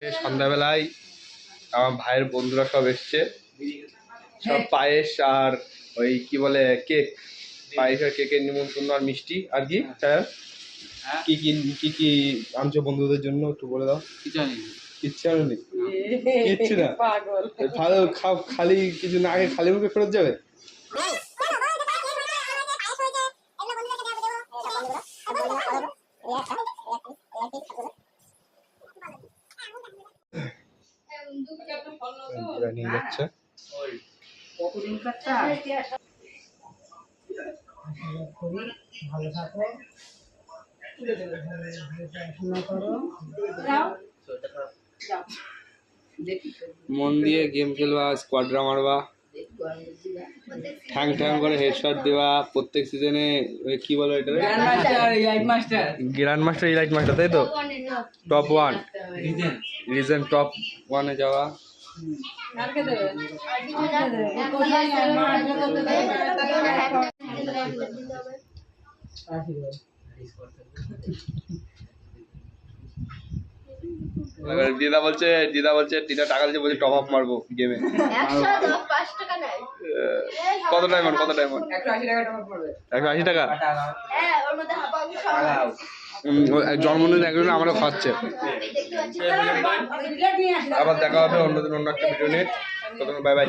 সন্ধ্যাবেলায় আমার ভাইয়ের বন্ধুরা সব এসছে, সব পায়েস আর ওই কি বলে কেক, পায়েস আর কেকের নিমন্ত্রণ আর মিষ্টি আর কি স্যার কি কি কি কি আনছো বন্ধুদের জন্য একটু বলে দাও। কিচ্ছু আনোনি? কিচ্ছু না? ভালো খাও, খালি কিছু না আগে খালি মুখে ফেরত যাবে। নিয়ে যাচ্ছে ভালো থাকো, পড়াশোনা করো, মন দিয়ে গেম খেলবা, স্কোয়াড্রা মারবা, ঠ্যাং ঠ্যাং করে হেডশট দেওয়া। প্রত্যেক সিজনে কি বলো এটা, গ্র্যান্ড মাস্টার ইলাইট মাস্টার, তাই তো? টপ 1 রিজন টপ 1-এ যাওয়া। দিদা বলছে দিদা টাকা দিচ্ছে, বলছে টপ আপ মারবো গেমে। কত ডায়মন্ড? 180 টাকা। জন্মদিন একজন আমারও খাচ্ছে। আবার দেখা হবে অন্যদিন অন্য একটা ভিডিও নিয়ে। Bye bye.